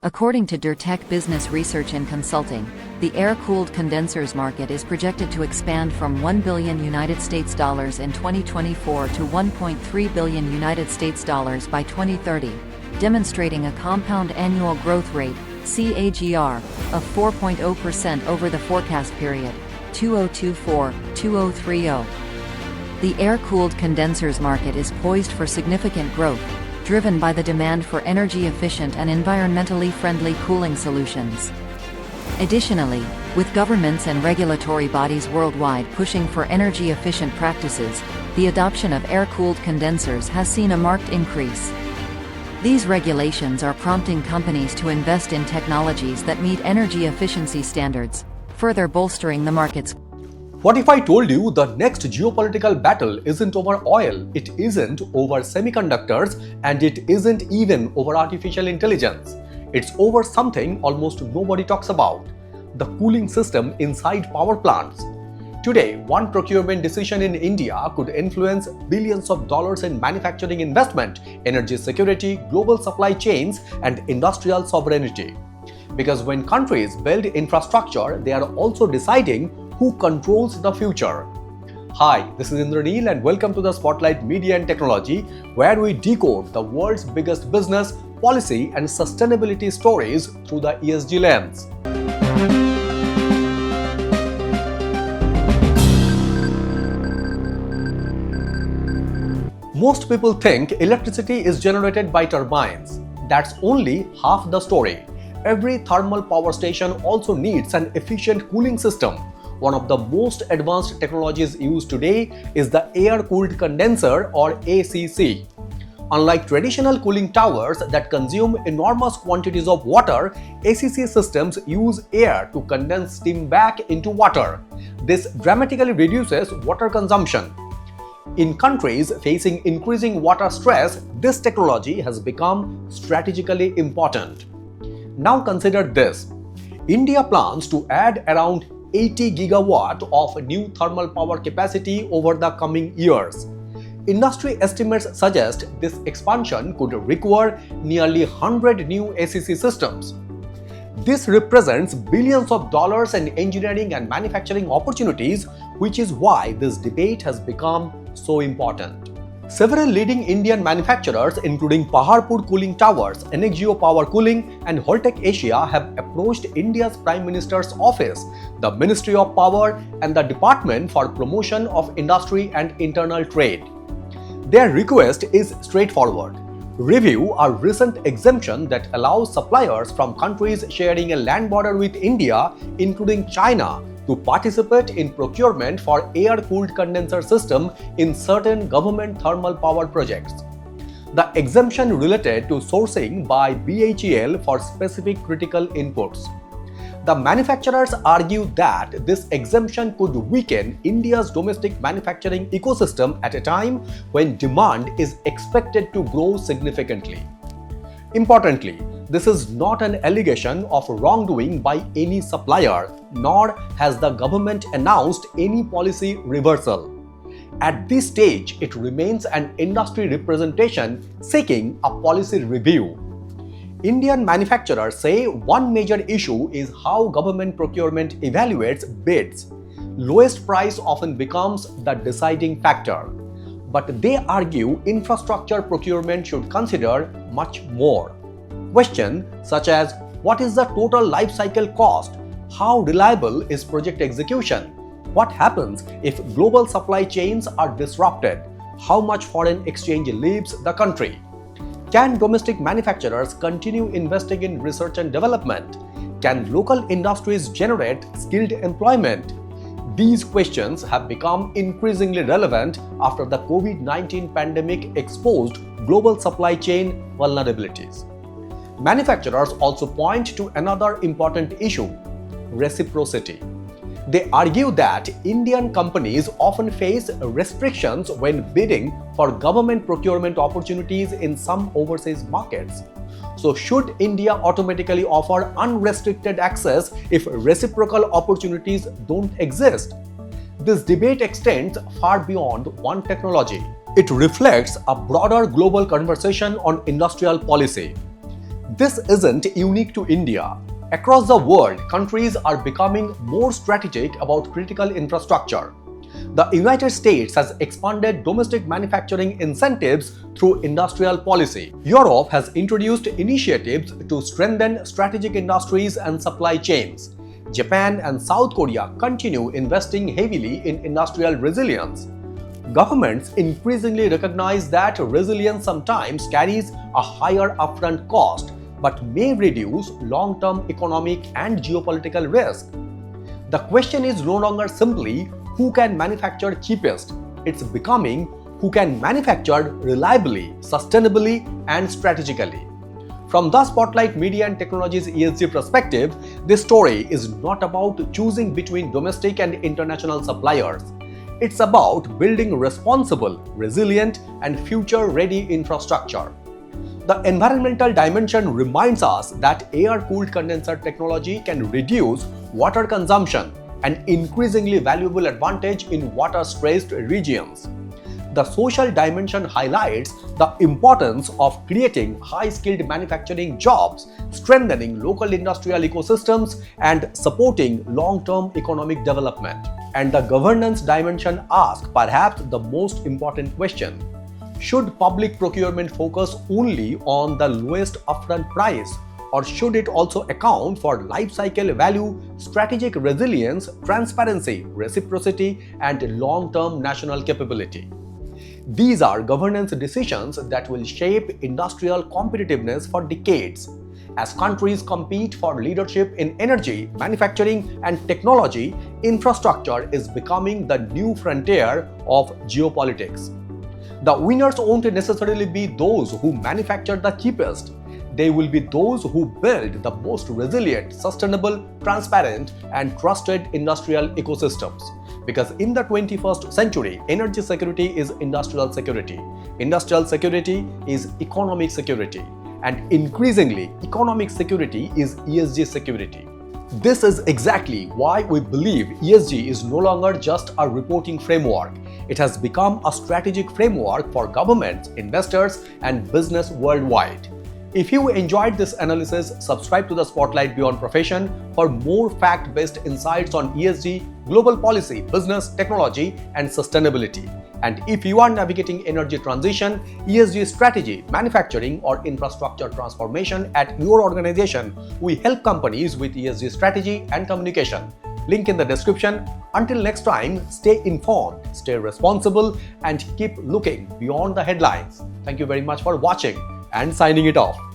According to Durtech Business Research and Consulting, the air-cooled condensers market is projected to expand from $1 billion in 2024 to $1.3 billion by 2030, demonstrating a compound annual growth rate (CAGR) of 4.0% over the forecast period, 2024-2030. The air-cooled condensers market is poised for significant growth, driven by the demand for energy-efficient and environmentally friendly cooling solutions. Additionally, with governments and regulatory bodies worldwide pushing for energy-efficient practices, the adoption of air-cooled condensers has seen a marked increase. These regulations are prompting companies to invest in technologies that meet energy efficiency standards, further bolstering the market's. What if I told you the next geopolitical battle isn't over oil, it isn't over semiconductors, and it isn't even over artificial intelligence? It's over something almost nobody talks about: the cooling system inside power plants. Today, one procurement decision in India could influence billions of dollars in manufacturing investment, energy security, global supply chains, and industrial sovereignty. Because when countries build infrastructure, they are also deciding who controls the future. Hi, this is Indraneel and welcome to the Spotlight Media and Technology, where we decode the world's biggest business, policy and sustainability stories through the ESG lens. Most people think electricity is generated by turbines. That's only half the story. Every thermal power station also needs an efficient cooling system. One of the most advanced technologies used today is the Air-Cooled Condenser or ACC. Unlike traditional cooling towers that consume enormous quantities of water, ACC systems use air to condense steam back into water. This dramatically reduces water consumption. In countries facing increasing water stress, this technology has become strategically important. Now consider this. India plans to add around 80 gigawatt of new thermal power capacity over the coming years. Industry estimates suggest this expansion could require nearly 100 new ACC systems. This represents billions of dollars in engineering and manufacturing opportunities, which is why this debate has become so important. Several leading Indian manufacturers including Paharpur Cooling Towers, Enexio Power Cooling and Holtec Asia have approached India's Prime Minister's office, the Ministry of Power and the Department for Promotion of Industry and Internal Trade. Their request is straightforward: review a recent exemption that allows suppliers from countries sharing a land border with India, including China, to participate in procurement for air-cooled condenser system in certain government thermal power projects. The exemption related to sourcing by BHEL for specific critical inputs. The manufacturers argue that this exemption could weaken India's domestic manufacturing ecosystem at a time when demand is expected to grow significantly. Importantly, this is not an allegation of wrongdoing by any supplier, nor has the government announced any policy reversal. At this stage, it remains an industry representation seeking a policy review. Indian manufacturers say one major issue is how government procurement evaluates bids. Lowest price often becomes the deciding factor. But they argue infrastructure procurement should consider much more. Questions such as what is the total life cycle cost? How reliable is project execution? What happens if global supply chains are disrupted? How much foreign exchange leaves the country? Can domestic manufacturers continue investing in research and development? Can local industries generate skilled employment? These questions have become increasingly relevant after the COVID-19 pandemic exposed global supply chain vulnerabilities. Manufacturers also point to another important issue: reciprocity. They argue that Indian companies often face restrictions when bidding for government procurement opportunities in some overseas markets. So should India automatically offer unrestricted access if reciprocal opportunities don't exist? This debate extends far beyond one technology. It reflects a broader global conversation on industrial policy. This isn't unique to India. Across the world, countries are becoming more strategic about critical infrastructure. The United States has expanded domestic manufacturing incentives through industrial policy. Europe has introduced initiatives to strengthen strategic industries and supply chains. Japan and South Korea continue investing heavily in industrial resilience. Governments increasingly recognize that resilience sometimes carries a higher upfront cost but may reduce long-term economic and geopolitical risk. The question is no longer simply who can manufacture cheapest. It's becoming who can manufacture reliably, sustainably, and strategically. From the Spotlight Media and Technologies ESG perspective, this story is not about choosing between domestic and international suppliers. It's about building responsible, resilient, and future-ready infrastructure. The environmental dimension reminds us that air-cooled condenser technology can reduce water consumption, an increasingly valuable advantage in water-stressed regions. The social dimension highlights the importance of creating high-skilled manufacturing jobs, strengthening local industrial ecosystems, and supporting long-term economic development. And the governance dimension asks perhaps the most important question. Should public procurement focus only on the lowest upfront price, or should it also account for life cycle value, strategic resilience, transparency, reciprocity, and long-term national capability? These are governance decisions that will shape industrial competitiveness for decades. As countries compete for leadership in energy, manufacturing, and technology, infrastructure is becoming the new frontier of geopolitics. The winners won't necessarily be those who manufacture the cheapest. They will be those who build the most resilient, sustainable, transparent, and trusted industrial ecosystems. Because in the 21st century, energy security is industrial security. Industrial security is economic security. And increasingly, economic security is ESG security. This is exactly why we believe ESG is no longer just a reporting framework. It has become a strategic framework for governments, investors, and business worldwide. If you enjoyed this analysis, subscribe to the Spotlight Beyond Profession for more fact-based insights on ESG, global policy, business, technology, and sustainability. And if you are navigating energy transition, ESG strategy, manufacturing, or infrastructure transformation at your organization, we help companies with ESG strategy and communication. Link in the description. Until next time, stay informed, stay responsible, and keep looking beyond the headlines. Thank you very much for watching and signing it off.